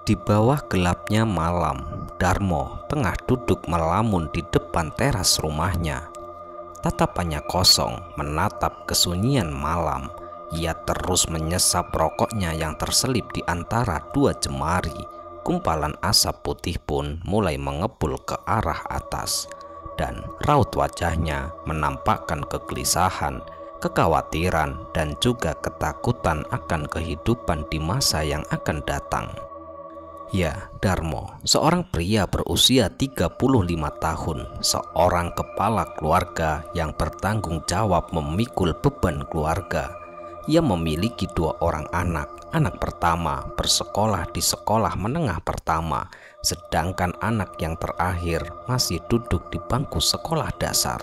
Di bawah gelapnya malam, Darmo tengah duduk melamun di depan teras rumahnya. Tatapannya kosong menatap kesunyian malam. Ia terus menyesap rokoknya yang terselip di antara dua jemari. Gumpalan asap putih pun mulai mengepul ke arah atas, dan raut wajahnya menampakkan kegelisahan, kekhawatiran, dan juga ketakutan akan kehidupan di masa yang akan datang. Ya, Darmo, seorang pria berusia 35 tahun, seorang kepala keluarga yang bertanggung jawab memikul beban keluarga. Ia memiliki dua orang anak. Anak pertama bersekolah di sekolah menengah pertama, sedangkan anak yang terakhir masih duduk di bangku sekolah dasar.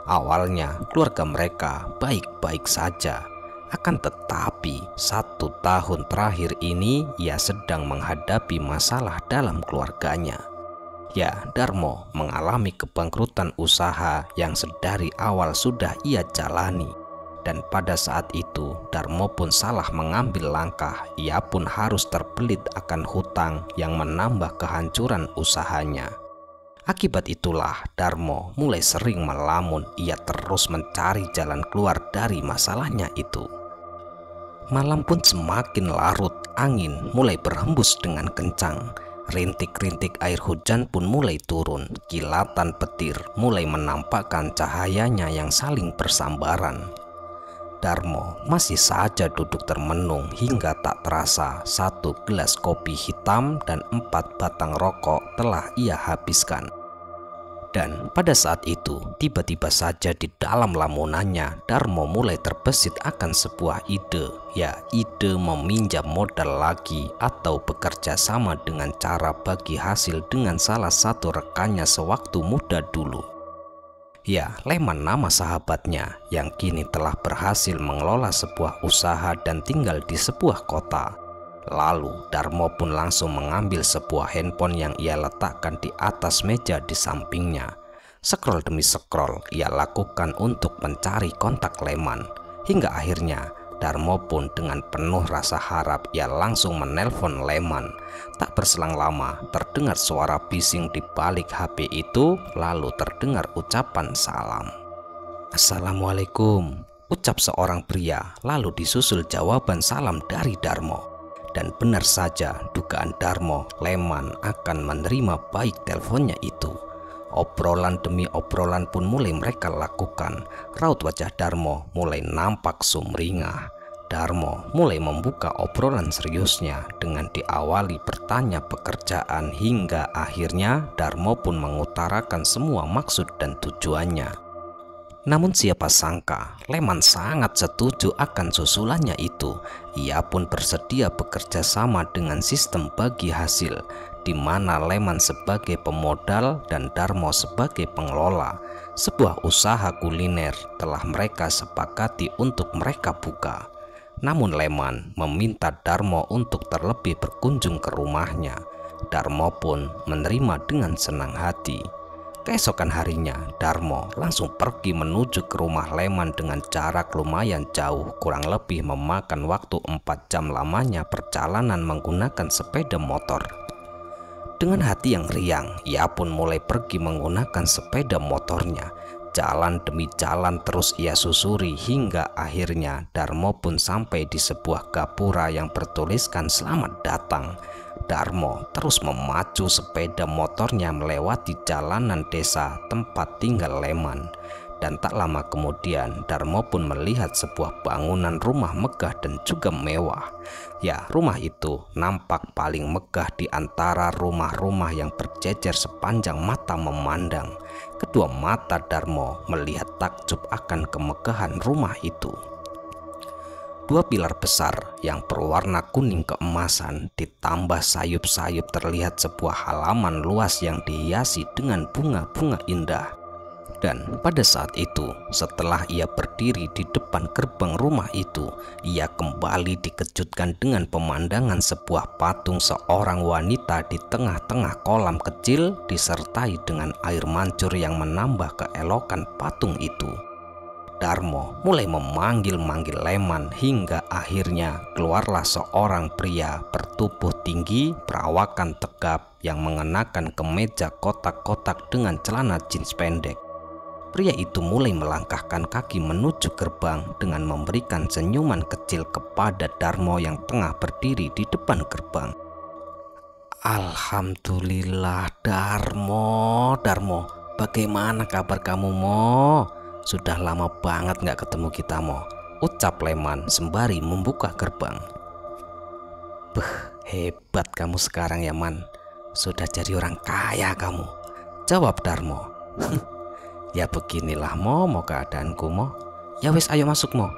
Awalnya keluarga mereka baik-baik saja. Akan tetapi 1 tahun terakhir ini ia sedang menghadapi masalah dalam keluarganya. Ya, Darmo mengalami kebangkrutan usaha yang sedari awal sudah ia jalani. Dan pada saat itu Darmo pun salah mengambil langkah. Ia pun harus terbelit akan hutang yang menambah kehancuran usahanya. Akibat itulah Darmo mulai sering melamun. Ia terus mencari jalan keluar dari masalahnya itu. Malam pun semakin larut, angin mulai berhembus dengan kencang. Rintik-rintik air hujan pun mulai turun. Kilatan petir mulai menampakkan cahayanya yang saling bersambaran. Darmo masih saja duduk termenung hingga tak terasa 1 gelas kopi hitam dan 4 batang rokok telah ia habiskan. Dan pada saat itu, tiba-tiba saja di dalam lamunannya, Darmo mulai terbesit akan sebuah ide. Ya, ide meminjam modal lagi atau bekerja sama dengan cara bagi hasil dengan salah satu rekannya sewaktu muda dulu. Ya, Leman nama sahabatnya yang kini telah berhasil mengelola sebuah usaha dan tinggal di sebuah kota. Lalu Darmo pun langsung mengambil sebuah handphone yang ia letakkan di atas meja di sampingnya. Scroll demi scroll ia lakukan untuk mencari kontak Leman. Hingga akhirnya Darmo pun dengan penuh rasa harap ia langsung menelpon Leman. Tak berselang lama terdengar suara bising di balik HP itu, lalu terdengar ucapan salam. "Assalamualaikum," ucap seorang pria, lalu disusul jawaban salam dari Darmo. Dan benar saja dugaan Darmo, Leman akan menerima baik teleponnya itu. Obrolan demi obrolan pun mulai mereka lakukan. Raut wajah Darmo mulai nampak sumringah. Darmo mulai membuka obrolan seriusnya dengan diawali bertanya pekerjaan, hingga akhirnya Darmo pun mengutarakan semua maksud dan tujuannya. Namun siapa sangka Leman sangat setuju akan susulannya itu. Ia pun bersedia bekerja sama dengan sistem bagi hasil, di mana Leman sebagai pemodal dan Darmo sebagai pengelola. Sebuah usaha kuliner telah mereka sepakati untuk mereka buka. Namun Leman meminta Darmo untuk terlebih berkunjung ke rumahnya. Darmo pun menerima dengan senang hati. Keesokan harinya, Darmo langsung pergi menuju ke rumah Leman dengan jarak lumayan jauh, kurang lebih memakan waktu 4 jam lamanya perjalanan menggunakan sepeda motor. Dengan hati yang riang, ia pun mulai pergi menggunakan sepeda motornya. Jalan demi jalan terus ia susuri hingga akhirnya Darmo pun sampai di sebuah gapura yang bertuliskan "Selamat datang". Darmo terus memacu sepeda motornya melewati jalanan desa tempat tinggal Leman. Dan tak lama kemudian Darmo pun melihat sebuah bangunan rumah megah dan juga mewah. Ya, rumah itu nampak paling megah di antara rumah-rumah yang berjejer sepanjang mata memandang. Kedua mata Darmo melihat takjub akan kemegahan rumah itu. 2 pilar besar yang berwarna kuning keemasan ditambah sayup-sayup, terlihat sebuah halaman luas yang dihiasi dengan bunga-bunga indah. Dan pada saat itu, setelah ia berdiri di depan gerbang rumah itu, ia kembali dikejutkan dengan pemandangan sebuah patung seorang wanita di tengah-tengah kolam kecil, disertai dengan air mancur yang menambah keelokan patung itu. Darmo mulai memanggil-manggil Leman hingga akhirnya keluarlah seorang pria bertubuh tinggi, perawakan tegap yang mengenakan kemeja kotak-kotak dengan celana jeans pendek. Pria itu mulai melangkahkan kaki menuju gerbang dengan memberikan senyuman kecil kepada Darmo yang tengah berdiri di depan gerbang. Alhamdulillah Darmo, bagaimana kabar kamu Mo? Sudah lama banget nggak ketemu kita Mo, ucap Leman sembari membuka gerbang. Beh, hebat kamu sekarang ya Man, sudah jadi orang kaya kamu, jawab Darmo. Ya beginilah Mo keadaanku Mo. Ya wis ayo masuk Mo,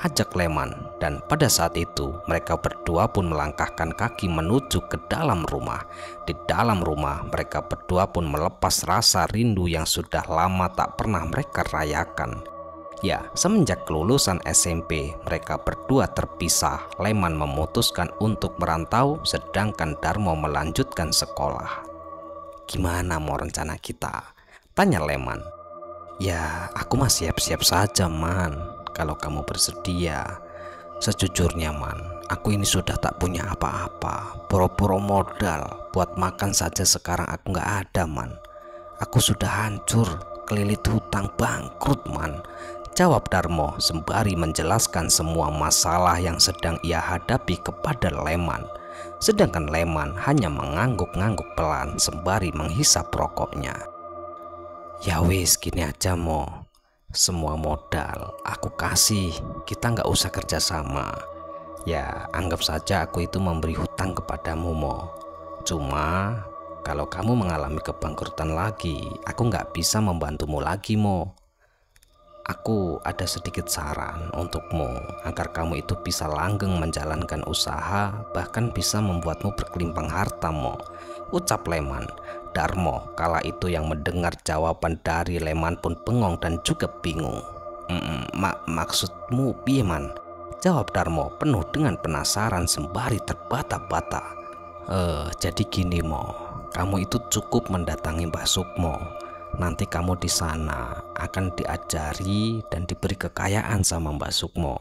ajak Leman. Dan pada saat itu mereka berdua pun melangkahkan kaki menuju ke dalam rumah. Di dalam rumah mereka berdua pun melepas rasa rindu yang sudah lama tak pernah mereka rayakan. Ya, semenjak kelulusan SMP mereka berdua terpisah. Leman memutuskan untuk merantau, sedangkan Darmo melanjutkan sekolah. Gimana mau rencana kita? Tanya Leman. Ya aku mah siap-siap saja Man, kalau kamu bersedia. Sejujurnya Man, aku ini sudah tak punya apa-apa. Boro-boro modal buat makan saja sekarang aku nggak ada Man. Aku sudah hancur, kelilit hutang, bangkrut Man, jawab Darmo sembari menjelaskan semua masalah yang sedang ia hadapi kepada Leman. Sedangkan Leman hanya mengangguk-ngangguk pelan sembari menghisap rokoknya. Ya wis gini aja Mo, semua modal aku kasih, kita nggak usah kerjasama. Ya anggap saja aku itu memberi hutang kepadamu Mo. Cuma kalau kamu mengalami kebangkrutan lagi, aku nggak bisa membantumu lagi Mo. Aku ada sedikit saran untukmu agar kamu itu bisa langgeng menjalankan usaha, bahkan bisa membuatmu berkelimpang harta Mo, ucap Leman. Darmo kala itu yang mendengar jawaban dari Leman pun bengong dan juga bingung. Maksudmu piye Man? Jawab Darmo penuh dengan penasaran sembari terbata-bata. Jadi gini Mo, kamu itu cukup mendatangi Mbah Sukmo. Nanti kamu di sana akan diajari dan diberi kekayaan sama Mbah Sukmo.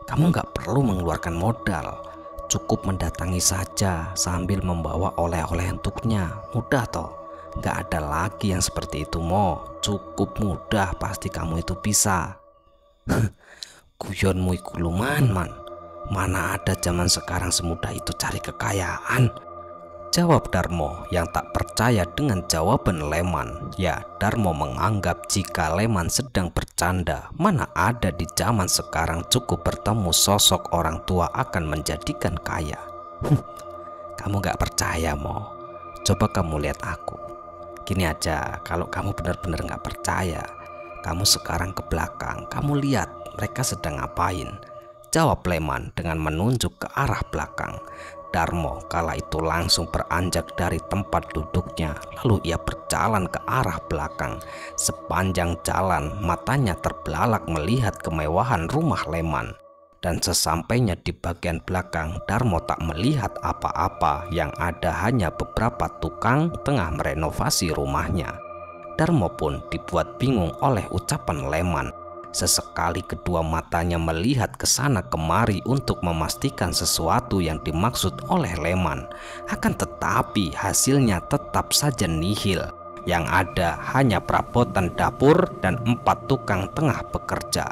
Kamu nggak perlu mengeluarkan modal, cukup mendatangi saja sambil membawa oleh-oleh untuknya. Mudah toh, nggak ada lagi yang seperti itu Mo. Cukup mudah, pasti kamu itu bisa. Guyonmu iku lumayan Man, mana ada zaman sekarang semudah itu cari kekayaan, jawab Darmo yang tak percaya dengan jawaban Leman. Ya, Darmo menganggap jika Leman sedang bercanda. Mana ada di zaman sekarang cukup bertemu sosok orang tua akan menjadikan kaya. Kamu gak percaya Mo? Coba kamu lihat aku. Gini aja, kalau kamu benar-benar gak percaya, kamu sekarang ke belakang, kamu lihat mereka sedang ngapain, jawab Leman dengan menunjuk ke arah belakang. Darmo kala itu langsung beranjak dari tempat duduknya, lalu ia berjalan ke arah belakang. Sepanjang jalan matanya terbelalak melihat kemewahan rumah Leman. Dan sesampainya di bagian belakang, Darmo tak melihat apa-apa, yang ada hanya beberapa tukang tengah merenovasi rumahnya. Darmo pun dibuat bingung oleh ucapan Leman. Sesekali kedua matanya melihat ke sana kemari untuk memastikan sesuatu yang dimaksud oleh Leman. Akan tetapi hasilnya tetap saja nihil. Yang ada hanya perabotan dapur dan 4 tukang tengah bekerja.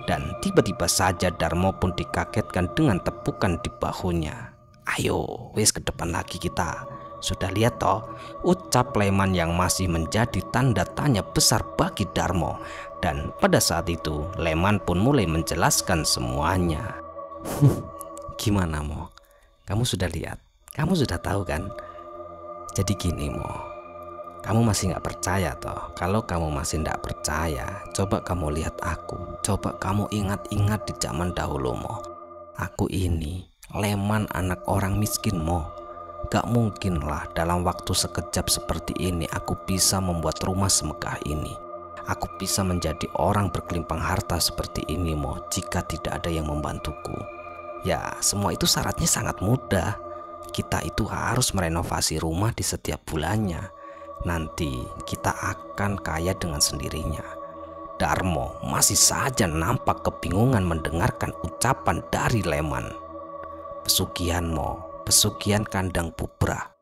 Dan tiba-tiba saja Darmo pun dikagetkan dengan tepukan di bahunya. Ayo wis ke depan lagi kita. Sudah lihat toh, ucap Leman yang masih menjadi tanda tanya besar bagi Darmo. Dan pada saat itu Leman pun mulai menjelaskan semuanya. Gimana Mo? Kamu sudah lihat? Kamu sudah tahu kan? Jadi gini Mo, kamu masih nggak percaya toh? Kalau kamu masih nggak percaya, coba kamu lihat aku. Coba kamu ingat-ingat di zaman dahulu Mo. Aku ini Leman, anak orang miskin Mo. Gak mungkin lah dalam waktu sekejap seperti ini aku bisa membuat rumah semegah ini. Aku bisa menjadi orang berkelimpang harta seperti ini Mo, jika tidak ada yang membantuku. Ya semua itu syaratnya sangat mudah. Kita itu harus merenovasi rumah di setiap bulannya. Nanti kita akan kaya dengan sendirinya. Darmo masih saja nampak kebingungan mendengarkan ucapan dari Leman. "Pesugihanmu, pesugihan kandang bubrah,"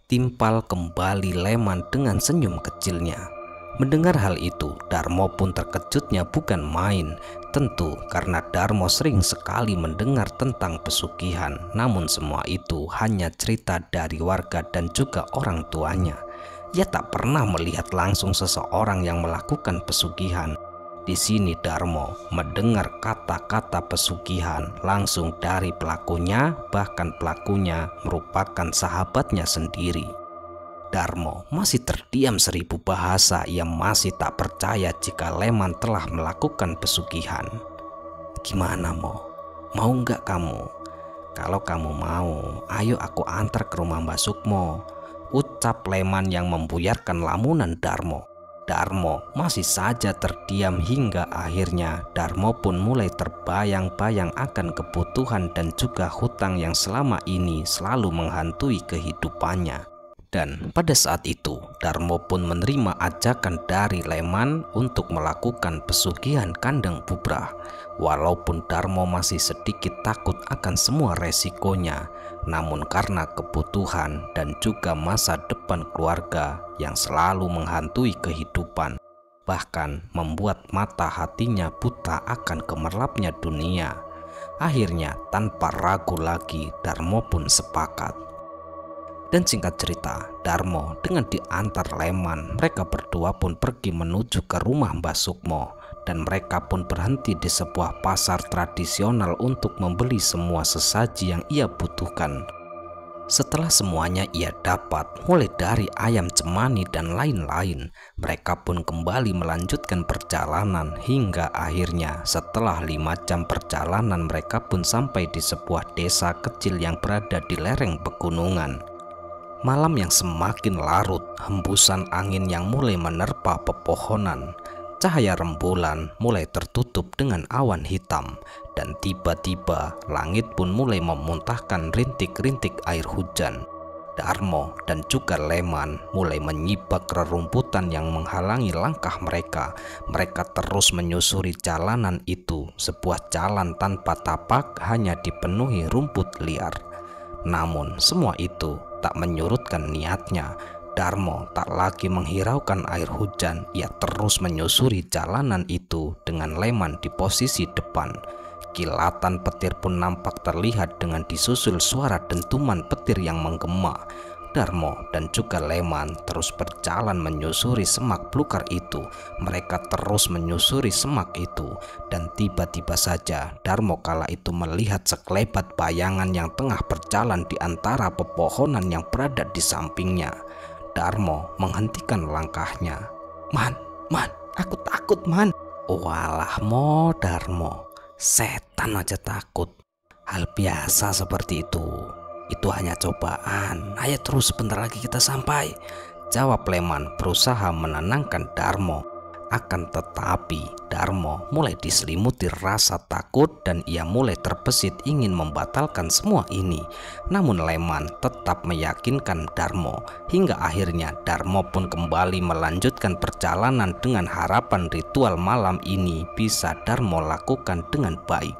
timpal kembali Leman dengan senyum kecilnya. Mendengar hal itu, Darmo pun terkejutnya bukan main. Tentu karena Darmo sering sekali mendengar tentang pesugihan, namun semua itu hanya cerita dari warga dan juga orang tuanya. Ia tak pernah melihat langsung seseorang yang melakukan pesugihan. Di sini Darmo mendengar kata-kata pesugihan langsung dari pelakunya, bahkan pelakunya merupakan sahabatnya sendiri. Darmo masih terdiam seribu bahasa. Ia masih tak percaya jika Leman telah melakukan pesugihan. "Gimana Mo? Mau nggak kamu? Kalau kamu mau, ayo aku antar ke rumah Mbak Sukmo," ucap Leman yang membuyarkan lamunan Darmo. Darmo masih saja terdiam hingga akhirnya Darmo pun mulai terbayang-bayang akan kebutuhan dan juga hutang yang selama ini selalu menghantui kehidupannya. Dan pada saat itu Darmo pun menerima ajakan dari Leman untuk melakukan pesugihan kandang bubrah. Walaupun Darmo masih sedikit takut akan semua resikonya, namun karena kebutuhan dan juga masa depan keluarga yang selalu menghantui kehidupan, bahkan membuat mata hatinya buta akan gemerlapnya dunia, akhirnya tanpa ragu lagi Darmo pun sepakat. Dan singkat cerita, Darmo dengan diantar Leman, mereka berdua pun pergi menuju ke rumah Mbak Sukmo. Dan mereka pun berhenti di sebuah pasar tradisional untuk membeli semua sesaji yang ia butuhkan. Setelah semuanya ia dapat, mulai dari ayam cemani dan lain-lain, mereka pun kembali melanjutkan perjalanan hingga akhirnya setelah 5 jam perjalanan mereka pun sampai di sebuah desa kecil yang berada di lereng pegunungan. Malam yang semakin larut, hembusan angin yang mulai menerpa pepohonan, cahaya rembulan mulai tertutup dengan awan hitam, dan tiba-tiba langit pun mulai memuntahkan rintik-rintik air hujan. Darmo dan juga Leman mulai menyibak rerumputan yang menghalangi langkah mereka. Mereka terus menyusuri jalanan itu, sebuah jalan tanpa tapak hanya dipenuhi rumput liar. Namun semua itu tak menyurutkan niatnya. Darmo tak lagi menghiraukan air hujan. Ia terus menyusuri jalanan itu dengan Leman di posisi depan. Kilatan petir pun nampak terlihat dengan disusul suara dentuman petir yang menggema. Darmo dan juga Leman terus berjalan menyusuri semak belukar itu. Mereka terus menyusuri semak itu, dan tiba-tiba saja Darmo kala itu melihat sekelebat bayangan yang tengah berjalan di antara pepohonan yang berada di sampingnya. Darmo menghentikan langkahnya. Man, aku takut, Man." "Walah Mo, Darmo, setan aja takut. Hal biasa seperti itu. Itu hanya cobaan. Ayo terus, sebentar lagi kita sampai," jawab Leman berusaha menenangkan Darmo. Akan tetapi Darmo mulai diselimuti rasa takut dan ia mulai terbesit ingin membatalkan semua ini. Namun Leman tetap meyakinkan Darmo hingga akhirnya Darmo pun kembali melanjutkan perjalanan dengan harapan ritual malam ini bisa Darmo lakukan dengan baik.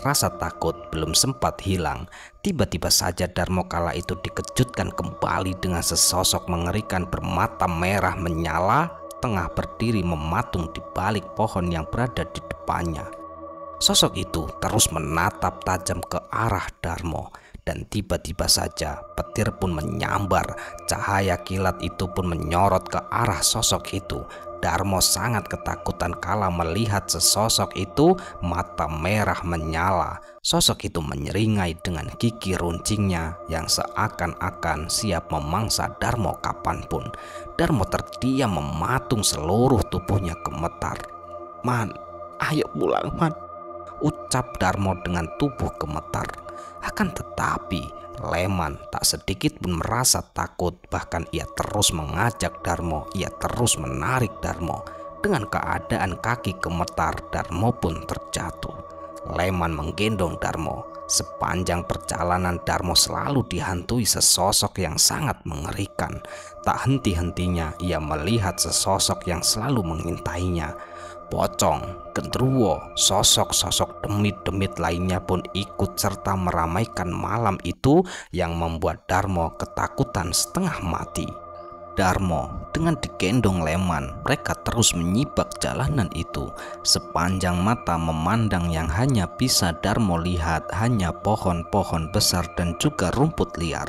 Rasa takut belum sempat hilang, tiba-tiba saja Darmo kala itu dikejutkan kembali dengan sesosok mengerikan bermata merah menyala tengah berdiri mematung di balik pohon yang berada di depannya. Sosok itu terus menatap tajam ke arah Darmo, dan tiba-tiba saja petir pun menyambar. Cahaya kilat itu pun menyorot ke arah sosok itu. Darmo sangat ketakutan kala melihat sesosok itu, mata merah menyala. Sosok itu menyeringai dengan gigi runcingnya yang seakan-akan siap memangsa Darmo kapanpun. Darmo terdiam mematung, seluruh tubuhnya gemetar. "Man, ayo pulang, Man," ucap Darmo dengan tubuh gemetar. Akan tetapi Leman tak sedikit pun merasa takut, bahkan ia terus mengajak Darmo, ia terus menarik Darmo. Dengan keadaan kaki gemetar, Darmo pun terjatuh. Leman menggendong Darmo. Sepanjang perjalanan Darmo selalu dihantui sesosok yang sangat mengerikan. Tak henti-hentinya ia melihat sesosok yang selalu mengintainya. Pocong, Gendruwo, sosok-sosok demit-demit lainnya pun ikut serta meramaikan malam itu yang membuat Darmo ketakutan setengah mati. Darmo dengan digendong Leman, mereka terus menyibak jalanan itu. Sepanjang mata memandang yang hanya bisa Darmo lihat hanya pohon-pohon besar dan juga rumput liar.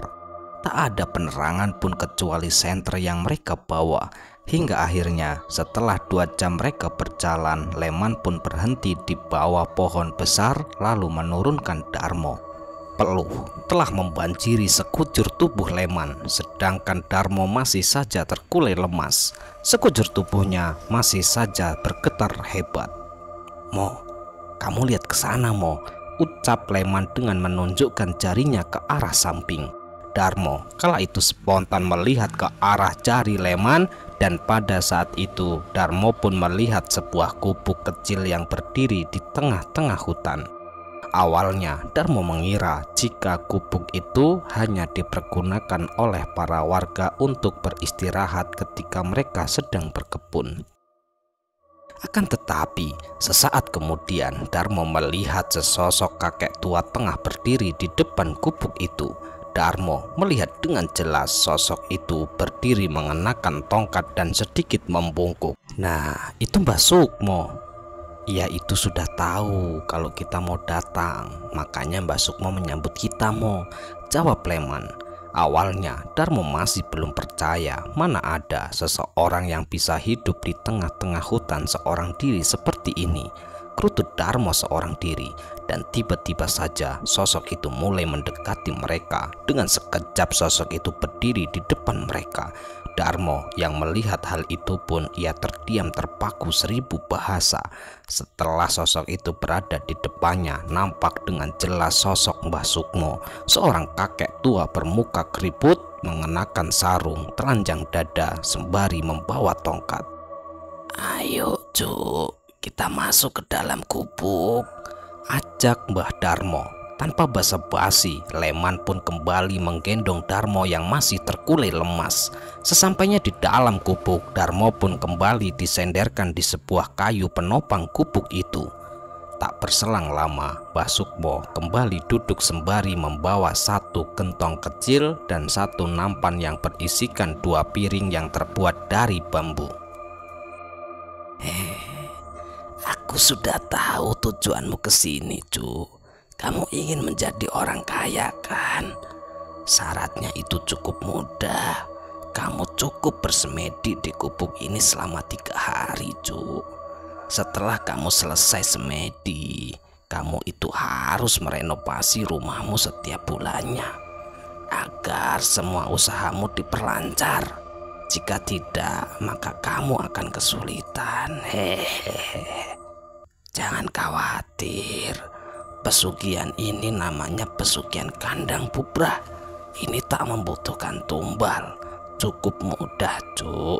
Tak ada penerangan pun kecuali senter yang mereka bawa. Hingga akhirnya setelah 2 jam mereka berjalan, Leman pun berhenti di bawah pohon besar lalu menurunkan Darmo. Peluh telah membanjiri sekujur tubuh Leman, sedangkan Darmo masih saja terkulai lemas. Sekujur tubuhnya masih saja bergetar hebat. "Mo, kamu lihat ke sana, Mo," ucap Leman dengan menunjukkan jarinya ke arah samping. Darmo kala itu spontan melihat ke arah jari Leman, dan pada saat itu Darmo pun melihat sebuah gubuk kecil yang berdiri di tengah-tengah hutan. Awalnya Darmo mengira jika gubuk itu hanya dipergunakan oleh para warga untuk beristirahat ketika mereka sedang berkebun. Akan tetapi sesaat kemudian Darmo melihat sesosok kakek tua tengah berdiri di depan gubuk itu. Darmo melihat dengan jelas sosok itu berdiri mengenakan tongkat dan sedikit membungkuk. "Nah, itu Mbah Sukmo." "Ia itu sudah tahu kalau kita mau datang, makanya Mbah Sukmo menyambut kita, Mo," jawab Leman. Awalnya Darmo masih belum percaya mana ada seseorang yang bisa hidup di tengah-tengah hutan seorang diri seperti ini. Kerutut Darmo seorang diri, dan tiba-tiba saja sosok itu mulai mendekati mereka. Dengan sekejap sosok itu berdiri di depan mereka. Darmo yang melihat hal itu pun ia terdiam terpaku 1000 bahasa. Setelah sosok itu berada di depannya, nampak dengan jelas sosok Mbah Sukmo, seorang kakek tua bermuka keriput, mengenakan sarung, telanjang dada sembari membawa tongkat. "Ayo Cuk, kita masuk ke dalam gubuk," ajak Mbah Darmo. Tanpa basa-basi, Leman pun kembali menggendong Darmo yang masih terkulai lemas. Sesampainya di dalam gubuk, Darmo pun kembali disenderkan di sebuah kayu penopang gubuk itu. Tak berselang lama, Mbah Sukmo kembali duduk sembari membawa 1 gentong kecil dan 1 nampan yang berisikan 2 piring yang terbuat dari bambu. "Aku sudah tahu tujuanmu ke sini, Cuk. Kamu ingin menjadi orang kaya, kan? Syaratnya itu cukup mudah. Kamu cukup bersemedi di gubuk ini selama 3 hari, Cuk. Setelah kamu selesai semedi, kamu itu harus merenovasi rumahmu setiap bulannya agar semua usahamu diperlancar. Jika tidak, maka kamu akan kesulitan. Hehehe. Jangan khawatir. Pesugihan ini namanya pesugihan kandang bubrah. Ini tak membutuhkan tumbal. Cukup mudah, Cuk."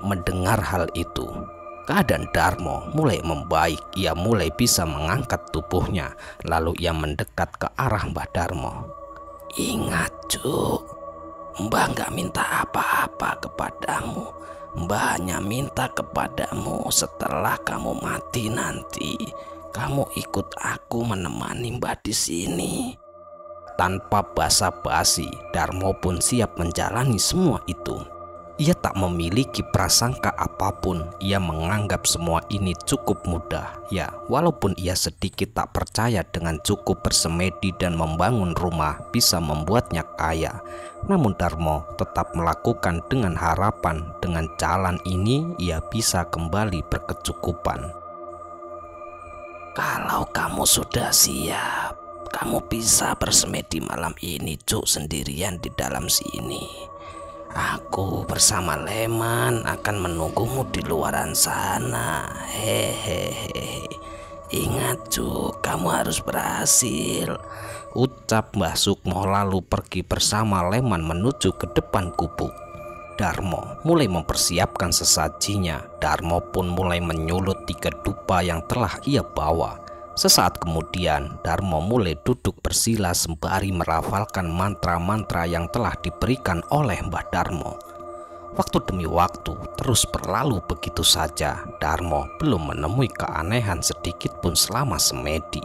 Mendengar hal itu, keadaan Darmo mulai membaik. Ia mulai bisa mengangkat tubuhnya. Lalu ia mendekat ke arah Mbah Darmo. "Ingat, Cuk, Mbah gak minta apa-apa kepadamu. Mbah hanya minta kepadamu setelah kamu mati nanti, kamu ikut aku menemani Mbah di sini." Tanpa basa-basi, Darmo pun siap menjalani semua itu. Ia tak memiliki prasangka apapun. Ia menganggap semua ini cukup mudah. Ya, walaupun ia sedikit tak percaya dengan cukup bersemedi dan membangun rumah bisa membuatnya kaya, namun Darmo tetap melakukan dengan harapan dengan jalan ini ia bisa kembali berkecukupan. "Kalau kamu sudah siap, kamu bisa bersemedi malam ini, Cuk, sendirian di dalam sini. Aku bersama Leman akan menunggumu di luaran sana. Hehehe. Ingat, Cuk, kamu harus berhasil," ucap Mbah Sukmo lalu pergi bersama Leman menuju ke depan gubuk. Darmo mulai mempersiapkan sesajinya. Darmo pun mulai menyulut 3 dupa yang telah ia bawa. Sesaat kemudian Darmo mulai duduk bersila sembari merafalkan mantra-mantra yang telah diberikan oleh Mbah Darmo. Waktu demi waktu terus berlalu begitu saja. Darmo belum menemui keanehan sedikit pun selama semedi.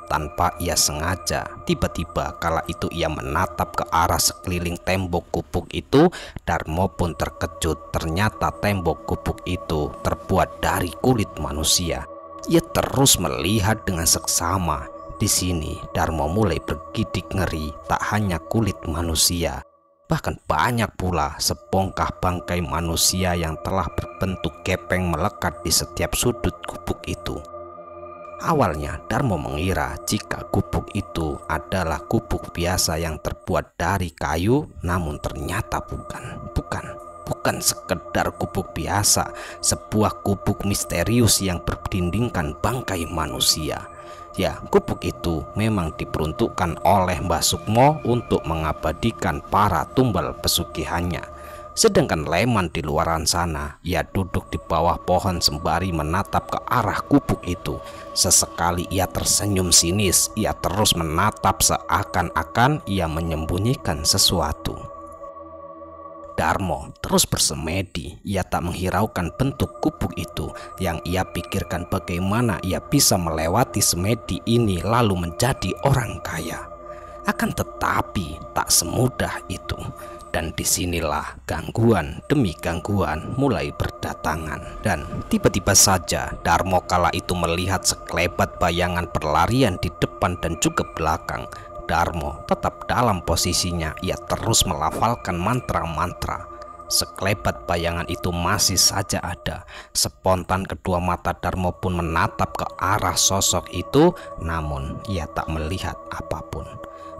Tanpa ia sengaja, tiba-tiba kala itu ia menatap ke arah sekeliling tembok gubuk itu. Darmo pun terkejut, ternyata tembok gubuk itu terbuat dari kulit manusia. Ia terus melihat dengan seksama. Di sini Darmo mulai bergidik ngeri, tak hanya kulit manusia, bahkan banyak pula sebongkah bangkai manusia yang telah berbentuk gepeng melekat di setiap sudut gubuk itu. Awalnya Darmo mengira jika gubuk itu adalah gubuk biasa yang terbuat dari kayu, namun ternyata bukan sekedar gubuk biasa, sebuah gubuk misterius yang berdindingkan bangkai manusia. Ya, gubuk itu memang diperuntukkan oleh Mbah Sukmo untuk mengabadikan para tumbal pesugihannya. Sedangkan Leman di luaran sana, ia duduk di bawah pohon sembari menatap ke arah gubuk itu. Sesekali ia tersenyum sinis, ia terus menatap seakan-akan ia menyembunyikan sesuatu. Darmo terus bersemedi, ia tak menghiraukan bentuk gubuk itu. Yang ia pikirkan bagaimana ia bisa melewati semedi ini lalu menjadi orang kaya. Akan tetapi tak semudah itu. Dan disinilah gangguan demi gangguan mulai berdatangan. Dan tiba-tiba saja Darmo kala itu melihat sekelebat bayangan berlarian di depan dan juga belakang. Darmo tetap dalam posisinya, ia terus melafalkan mantra-mantra. Sekelebat bayangan itu masih saja ada. Spontan kedua mata Darmo pun menatap ke arah sosok itu, namun ia tak melihat apapun.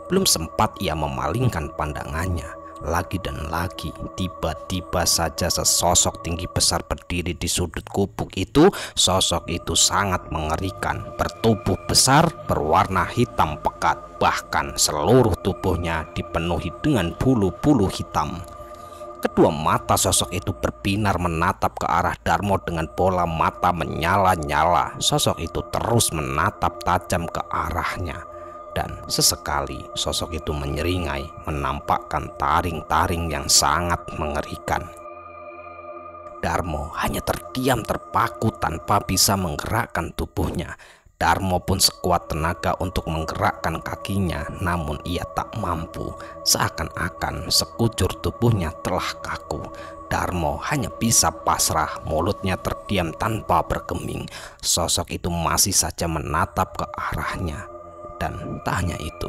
Belum sempat ia memalingkan pandangannya, lagi dan lagi tiba-tiba saja sesosok tinggi besar berdiri di sudut gubuk itu. Sosok itu sangat mengerikan, bertubuh besar, berwarna hitam pekat, bahkan seluruh tubuhnya dipenuhi dengan bulu-bulu hitam. Kedua mata sosok itu berbinar menatap ke arah Darmo dengan bola mata menyala-nyala. Sosok itu terus menatap tajam ke arahnya. Dan sesekali sosok itu menyeringai, menampakkan taring-taring yang sangat mengerikan. Darmo hanya terdiam terpaku tanpa bisa menggerakkan tubuhnya. Darmo pun sekuat tenaga untuk menggerakkan kakinya, namun ia tak mampu. Seakan-akan sekujur tubuhnya telah kaku. Darmo hanya bisa pasrah, mulutnya terdiam tanpa bergeming. Sosok itu masih saja menatap ke arahnya. Dan tak hanya itu,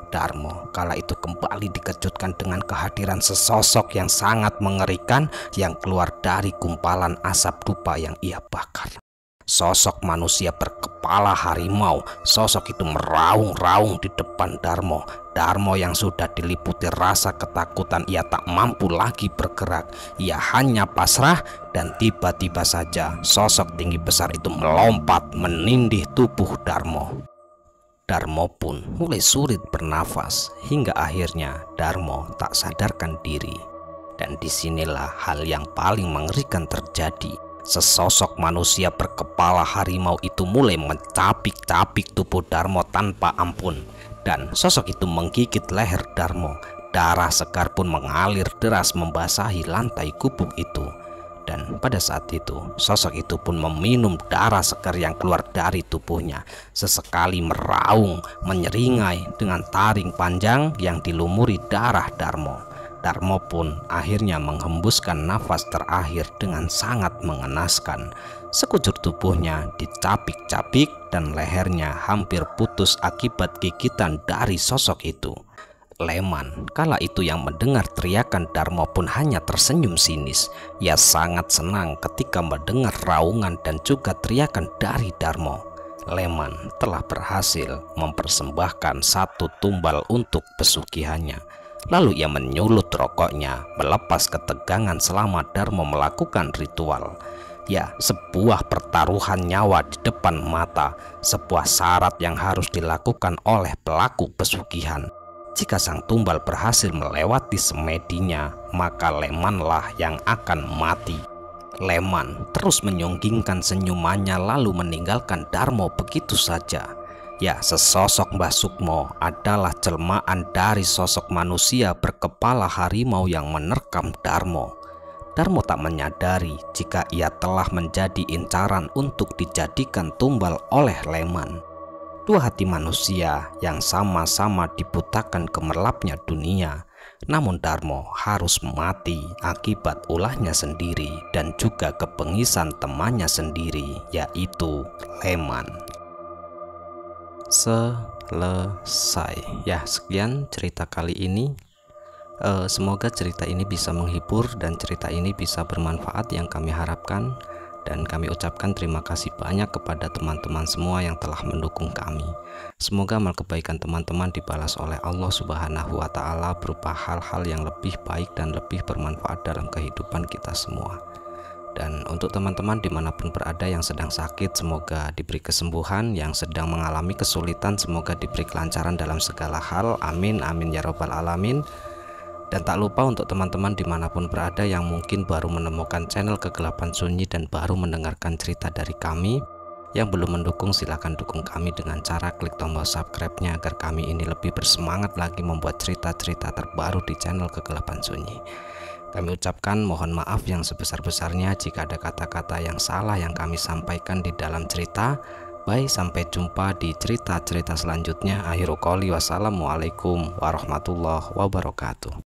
Darmo kala itu kembali dikejutkan dengan kehadiran sesosok yang sangat mengerikan yang keluar dari gumpalan asap dupa yang ia bakar. Sosok manusia berkepala harimau. Sosok itu meraung-raung di depan Darmo. Darmo yang sudah diliputi rasa ketakutan, ia tak mampu lagi bergerak. Ia hanya pasrah dan tiba-tiba saja sosok tinggi besar itu melompat menindih tubuh Darmo. Darmo pun mulai sulit bernafas hingga akhirnya Darmo tak sadarkan diri. Dan disinilah hal yang paling mengerikan terjadi. Sesosok manusia berkepala harimau itu mulai mencapik-capik tubuh Darmo tanpa ampun. Dan sosok itu menggigit leher Darmo. Darah segar pun mengalir deras membasahi lantai gubuk itu. Dan pada saat itu, sosok itu pun meminum darah segar yang keluar dari tubuhnya. Sesekali meraung, menyeringai dengan taring panjang yang dilumuri darah Darmo. Darmo pun akhirnya menghembuskan nafas terakhir dengan sangat mengenaskan. Sekujur tubuhnya dicapik-capik dan lehernya hampir putus akibat gigitan dari sosok itu. Leman kala itu yang mendengar teriakan Darmo pun hanya tersenyum sinis. Ia sangat senang ketika mendengar raungan dan juga teriakan dari Darmo. Leman telah berhasil mempersembahkan satu tumbal untuk pesugihannya. Lalu ia menyulut rokoknya, melepas ketegangan selama Darmo melakukan ritual. Ya, sebuah pertaruhan nyawa di depan mata, sebuah syarat yang harus dilakukan oleh pelaku pesugihan. Jika sang tumbal berhasil melewati semedinya, maka Lemanlah yang akan mati. Leman terus menyunggingkan senyumannya lalu meninggalkan Darmo begitu saja. Ya, sesosok Mbah Sukmo adalah jelmaan dari sosok manusia berkepala harimau yang menerkam Darmo. Darmo tak menyadari jika ia telah menjadi incaran untuk dijadikan tumbal oleh Leman. Dua hati manusia yang sama-sama dibutakan gemerlapnya dunia, namun Darmo harus mati akibat ulahnya sendiri dan juga kebengisan temannya sendiri, yaitu Leman. Selesai. Ya, sekian cerita kali ini. Semoga cerita ini bisa menghibur dan cerita ini bisa bermanfaat yang kami harapkan, dan kami ucapkan terima kasih banyak kepada teman-teman semua yang telah mendukung kami. Semoga amal kebaikan teman-teman dibalas oleh Allah Subhanahu wa Ta'ala berupa hal-hal yang lebih baik dan lebih bermanfaat dalam kehidupan kita semua. Dan untuk teman-teman dimanapun berada yang sedang sakit, semoga diberi kesembuhan. Yang sedang mengalami kesulitan, semoga diberi kelancaran dalam segala hal. Amin, amin ya robbal alamin. Dan tak lupa untuk teman-teman dimanapun berada yang mungkin baru menemukan channel Kegelapan Sunyi dan baru mendengarkan cerita dari kami, yang belum mendukung silahkan dukung kami dengan cara klik tombol subscribe-nya agar kami ini lebih bersemangat lagi membuat cerita-cerita terbaru di channel Kegelapan Sunyi. Kami ucapkan mohon maaf yang sebesar-besarnya jika ada kata-kata yang salah yang kami sampaikan di dalam cerita. Baik, sampai jumpa di cerita-cerita selanjutnya. Akhirul qouli wassalamualaikum warahmatullahi wabarakatuh.